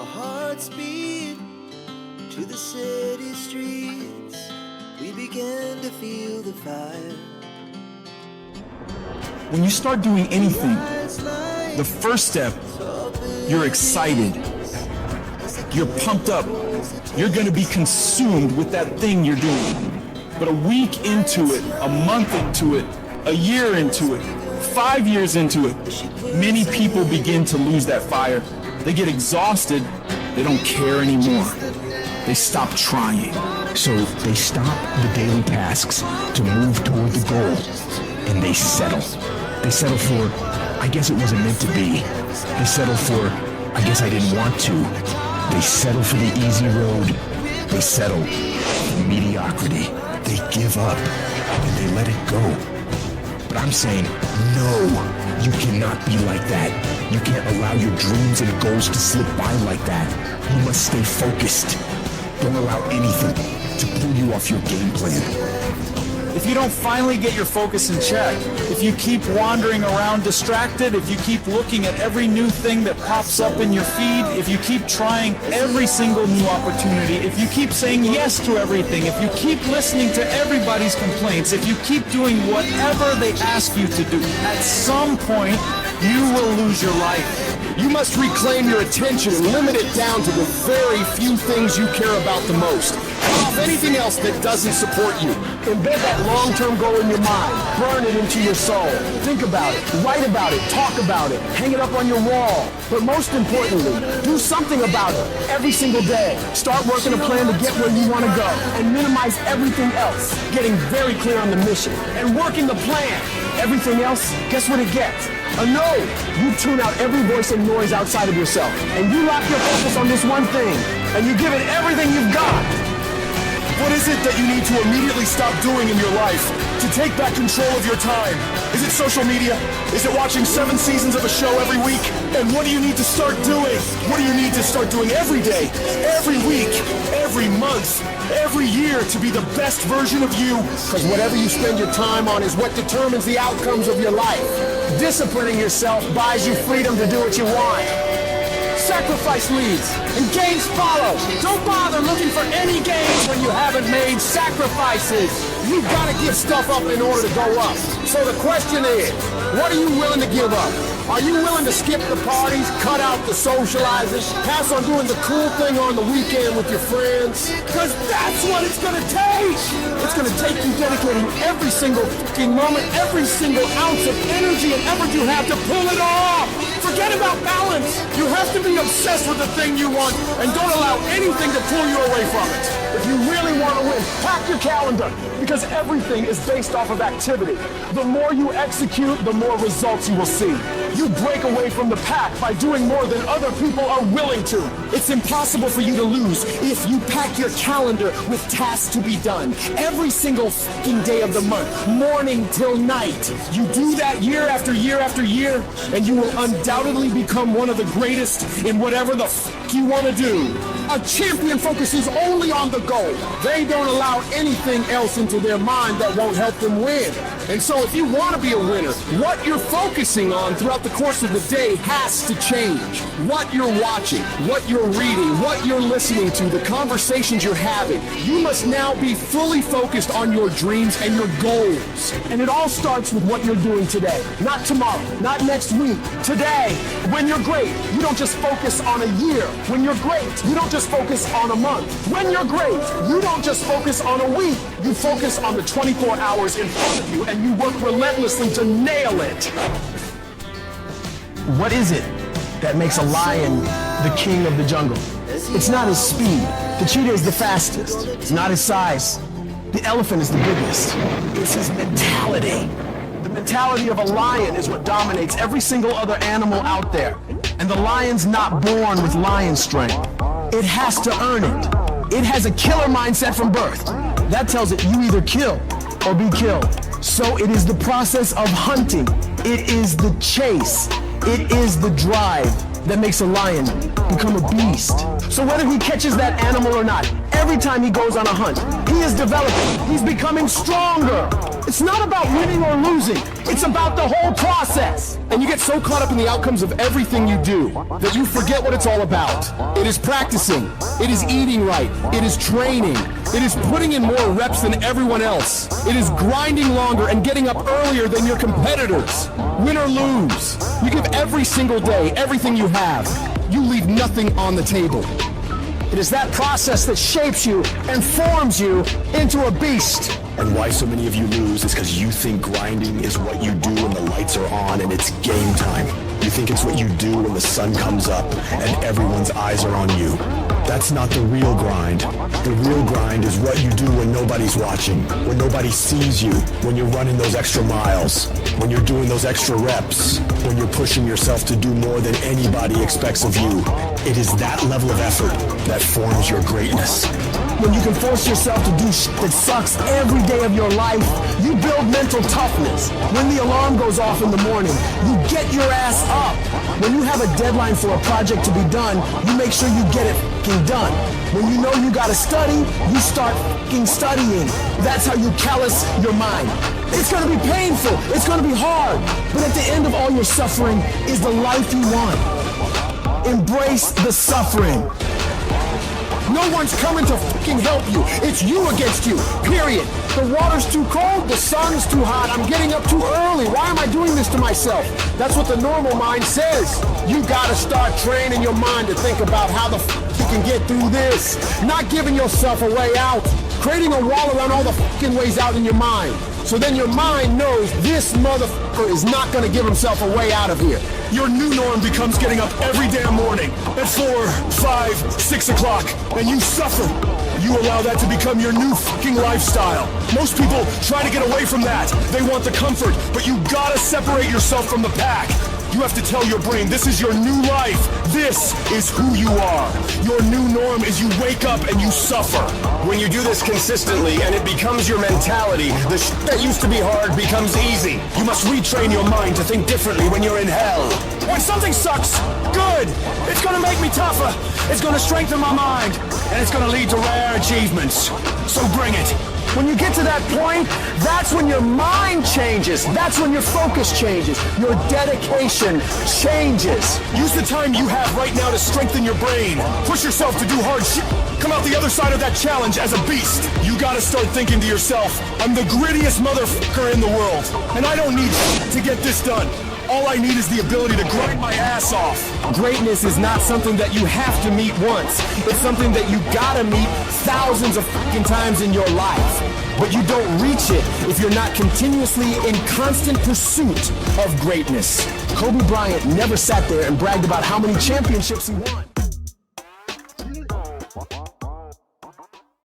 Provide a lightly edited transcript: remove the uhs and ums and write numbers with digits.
our hearts beat to the city streets. We began to feel the fire. When you start doing anything, the first step, you're excited. You're pumped up. You're going to be consumed with that thing you're doing. But a week into it, a month into it, a year into it, 5 years into it, many people begin to lose that fire. They get exhausted. They don't care anymore. They stop trying. So they stop the daily tasks to move toward the goal, and they settle. They settle for, I guess it wasn't meant to be. They settle for, I guess I didn't want to. They settle for the easy road. They settle for mediocrity. They give up, and they let it go. But I'm saying, no, you cannot be like that. You can't allow your dreams and goals to slip by like that. You must stay focused. Don't allow anything to pull you off your game plan. If you don't finally get your focus in check, if you keep wandering around distracted, if you keep looking at every new thing that pops up in your feed, if you keep trying every single new opportunity, if you keep saying yes to everything, if you keep listening to everybody's complaints, if you keep doing whatever they ask you to do, at some point, you will lose your life. You must reclaim your attention and limit it down to the very few things you care about the most. Cut off anything else that doesn't support you. Embed that long-term goal in your mind. Burn it into your soul. Think about it. Write about it. Talk about it. Hang it up on your wall. But most importantly, do something about it every single day. Start working a plan to get where you want to go and minimize everything else. Getting very clear on the mission and working the plan. Everything else, guess what it gets? A no. You tune out every voice and noise outside of yourself, and you lock your focus on this one thing, and you give it everything you've got. What is it that you need to immediately stop doing in your life to take back control of your time? Is it social media? Is it watching 7 seasons of a show every week? And what do you need to start doing? What do you need to start doing every day, every week, every month, every year to be the best version of you? Because whatever you spend your time on is what determines the outcomes of your life. Disciplining yourself buys you freedom to do what you want. Sacrifice leads, and gains follow. Don't bother looking for any gains when you haven't made sacrifices. You've got to give stuff up in order to go up. So the question is, what are you willing to give up? Are you willing to skip the parties, cut out the socializing, pass on doing the cool thing on the weekend with your friends? Because that's what it's going to take. It's going to take you dedicating every single fucking moment, every single ounce of energy and effort you have to pull it off. Forget about balance. You have to be obsessed with the thing you want and don't allow anything to pull you away from it. If you really want to win, pack your calendar because everything is based off of activity. The more you execute, the more results you will see. You break away from the pack by doing more than other people are willing to. It's impossible for you to lose if you pack your calendar with tasks to be done every single fucking day of the month, morning till night. You do that year after year after year, and you will undoubtedly become one of the greatest in whatever the fuck you want to do. A champion focuses only on the goal. They don't allow anything else into their mind that won't help them win. And so if you want to be a winner, what you're focusing on throughout the course of the day has to change. What you're watching, what you're reading, what you're listening to, the conversations you're having. You must now be fully focused on your dreams and your goals. And it all starts with what you're doing today. Not tomorrow, not next week. Today, when you're great, you don't just focus on a year. When you're great, you don't just focus on a month. When you're great, you don't just focus on a week. You focus on the 24 hours in front of you and you work relentlessly to nail it. What is it that makes a lion the king of the jungle? It's not his speed. The cheetah is the fastest. It's not his size. The elephant is the biggest. It's his mentality. The mentality of a lion is what dominates every single other animal out there. And the lion's not born with lion strength. It has to earn it. It has a killer mindset from birth. That tells it you either kill or be killed. So it is the process of hunting. It is the chase. It is the drive that makes a lion become a beast. So whether he catches that animal or not, every time he goes on a hunt, he is developing. He's becoming stronger. It's not about winning or losing. It's about the whole process. And you get so caught up in the outcomes of everything you do that you forget what it's all about. It is practicing. It is eating right. It is training. It is putting in more reps than everyone else. It is grinding longer and getting up earlier than your competitors. Win or lose, you give every single day everything you have. You leave nothing on the table. It is that process that shapes you and forms you into a beast. And why so many of you lose is because you think grinding is what you do when the lights are on and it's game time. You think it's what you do when the sun comes up and everyone's eyes are on you. That's not the real grind. The real grind is what you do when nobody's watching, when nobody sees you, when you're running those extra miles, when you're doing those extra reps, when you're pushing yourself to do more than anybody expects of you. It is that level of effort that forms your greatness. When you can force yourself to do shit that sucks every day of your life, you build mental toughness. When the alarm goes off in the morning, you get your ass up. When you have a deadline for a project to be done, you make sure you get it f***ing done. When you know you gotta study, you start f***ing studying. That's how you callous your mind. It's gonna be painful, it's gonna be hard, but at the end of all your suffering is the life you want. Embrace the suffering. No one's coming to fucking help you. It's you against you, period. The water's too cold, the sun's too hot, I'm getting up too early. Why am I doing this to myself? That's what the normal mind says. You gotta start training your mind to think about how the you can get through this. Not giving yourself a way out. Creating a wall around all the fucking ways out in your mind. So then your mind knows this motherfucker is not gonna give himself a way out of here. Your new norm becomes getting up every damn morning at 4, 5, 6 o'clock, and you suffer. You allow that to become your new fucking lifestyle. Most people try to get away from that. They want the comfort, but you gotta separate yourself from the pack. You have to tell your brain, this is your new life. This is who you are. Your new norm is you wake up and you suffer. When you do this consistently and it becomes your mentality, the shit that used to be hard becomes easy. You must retrain your mind to think differently when you're in hell. When something sucks, good. It's gonna make me tougher. It's gonna strengthen my mind. And it's gonna lead to rare achievements. So bring it. When you get to that point, that's when your mind changes. That's when your focus changes. Your dedication changes. Use the time you have right now to strengthen your brain. Push yourself to do hard shit. Come out the other side of that challenge as a beast. You gotta start thinking to yourself, I'm the grittiest motherfucker in the world. And I don't need to get this done. All I need is the ability to grind my ass off. Greatness is not something that you have to meet once. It's something that you gotta meet thousands of fucking times in your life. But you don't reach it if you're not continuously in constant pursuit of greatness. Kobe Bryant never sat there and bragged about how many championships he won.